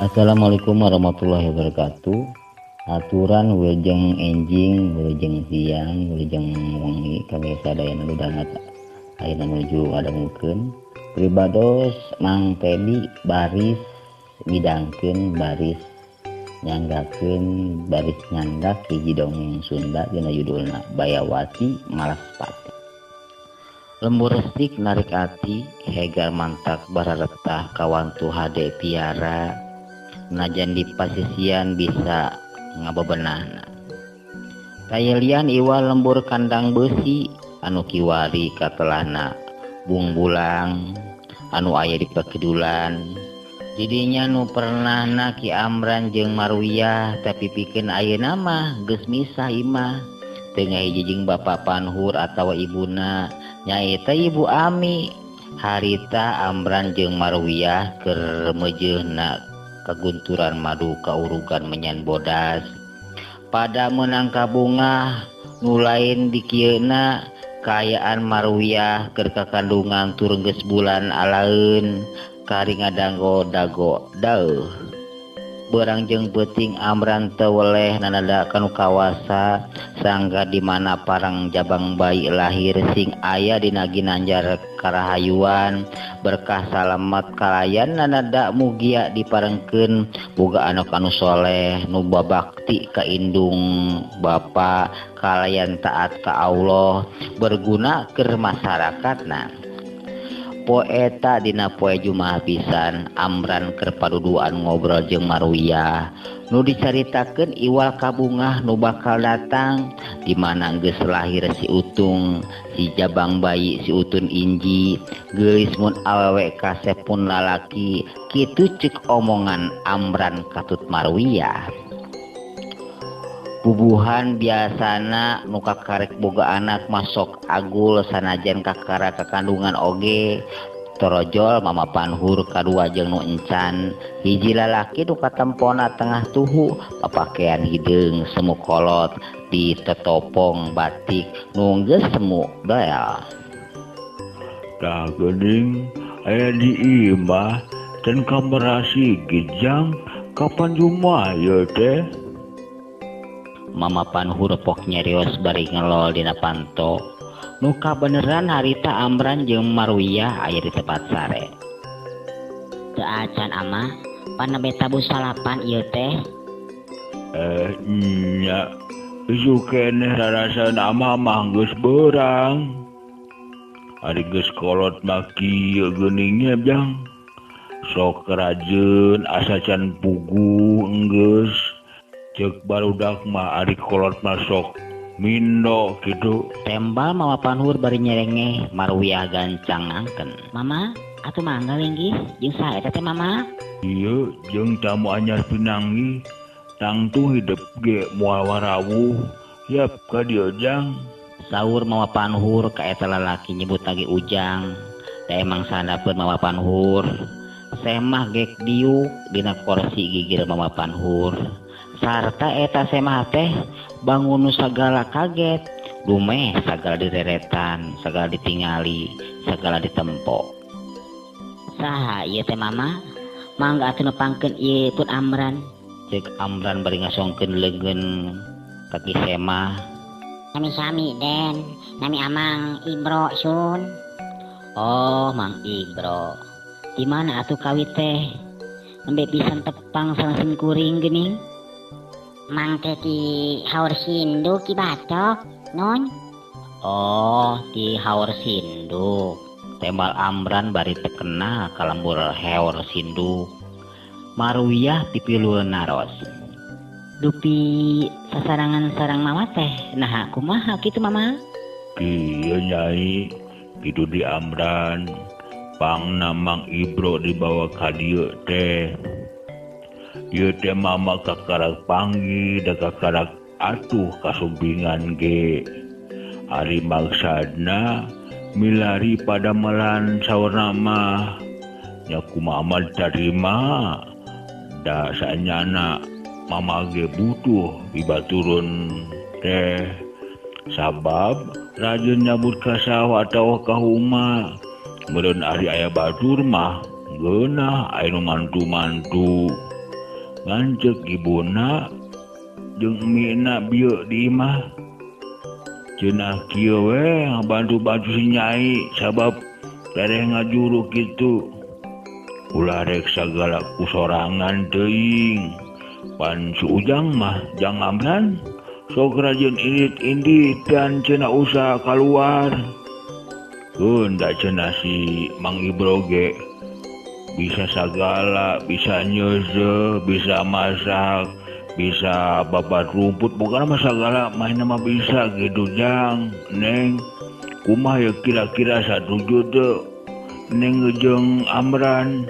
Assalamualaikum warahmatullahi wabarakatuh. Aturan wilujeng enjing, wilujeng siang, wilujeng wengi kami sadayana udang ayeuna nuju adangukeun pribados Mang Tedi baris midangkeun baris nyanggakeun baris nyandak hiji dongeng Sunda dina judulna Bayawati Malaspati. Lembur restik narik ati hegar mantak bararetah kawantu hade piara najan di pasisian bisa ngabebenahna. Tayelian iwa lembur kandang besi anu kiwari katelahna bung bulang anu aya di pakidulan. Jidinya nu pernahna Ki Amran jeung Marwiyah tapi pikeun ayeuna mah geus misah imah. Teu ngahiji Bapak Panhur atawa ibuna nyaeta Ibu Ami. Harita Amran jeung Marwiyah keur meujeuhna kagunturan madu kaurugan menyan bodas. Pada menang kabungah nu lain di kieuna kaayaan Marwiyah keur kakandungan turun geus bulan alaeun kari ngadanggo dago dauh. Berang jeung peuting Amran teu weleh nanada kanu kawasa sangga di mana parang jabang bayi lahir sing aya dina ginanjar karahayuan berkah salamet kalayan nanada mugia diparengkeun boga anak anu soleh nu babakti ka indung bapa kalayan taat ka Allah berguna keur masyarakatna. Poeta dina poe Jumaah pisan Amran keur paduduan ngobrol jeung Marwiyah nu dicaritakeun iwal kabungah nu bakal datang di mana geus lahir si Utung si jabang bayi si Utun Inji geulis mun awewe kasepun lalaki kitu ceuk omongan Amran katut Marwiyah. Bubuhan biasana nu kakarek boga anak masok agul sanajan kakara kakandungan oge torojol Mama Panhur kadua jeung nu encan hiji lalaki nu katempona tengah tuhu papakean hideung semu kolot di tetopong batik nu geus semu doel. Tah geuning aya di imah dan kamerasi gijang kapan Jumaah ye teh? Mama Panhur pok nyerios bari ngelol dina panto nu kabeneran harita Amran jeung Marwiyah aya di tempat sare. Teu acan ama panebe tabu salapan ieu teh. Nya isu keneh rarasan ama mah geus beurang. Ari geus kolot mah kieu geuningnya jang. Sok rajeun asa can pugu enggeus. Cek barudak mah ari kolot masuk mindo gitu. Tembal Mama Panhur bari nyerengeh Marwiyah gancang ngangken. Mama, atuh mangga linggih jeung saha eta teh Mama? Ieu jeung tamu anyar pinanggi tangtu hidup ge moal warawuh. Yap ka dieu jang. Saur Mama Panhur ka eta lalaki nyebut lagi Ujang. Da emang sandapeun Mama Panhur. Semah gek diuk dina kursi gigir Mama Panhur. Sarta eta semah teh bangun sagala kaget dumeh sagala direretan sagala ditingali sagala ditempo. Saha ieu teh Mama? Mangga atuh nepangkeun ieu pun Amran. Ceuk Amran bari ngasongkeun leungeun kaki semah. Sami-sami Den, nami Amang Ibro sun. Oh Mang Ibro, Di mana atuh kawit teh? Nembe pisan tepang salasem kuring geuning. Mang teh di Haur Sindu Ki Batok, non? Oh di Haur Sindu. Tembal Amran bari terkenal kalembur Haur Sindu. Marwiyah pipilueun naros. Dupi sasarangan sarang Mama teh. Nah, kumaha kitu Mama? Kieu nyai kitu di Amran pangna Mang Ibro dibawa ka dieu teh. Ieu teh mama kakarak panggi da kakarak atuh kasumpingan ge. Ari maksudna milari pada melan saurna mah nya kumaha diterima da sanyana mama ge butuh ibaturun teh sabab rajin nyabut ka sawah atawa ka huma meureun ari aya batur mah geunah aya nu mantu-mantu ngancek ibuna jeung mina bieu di imah cenah kieu we bantu-bantu si Nyai sabab dereh ngajuru kitu ulah rek sagala kusorangan teuing pan si Ujang mah jang amran sok rajin indit dan cenah usaha keluar da cenah si Mang Ibro ge bisa sagala, bisa nyeze, bisa masak, bisa babat rumput, bukan mah sagala main mah bisa gitu Jang. Neng kumah ya kira-kira 1 juta Neng jeung Amran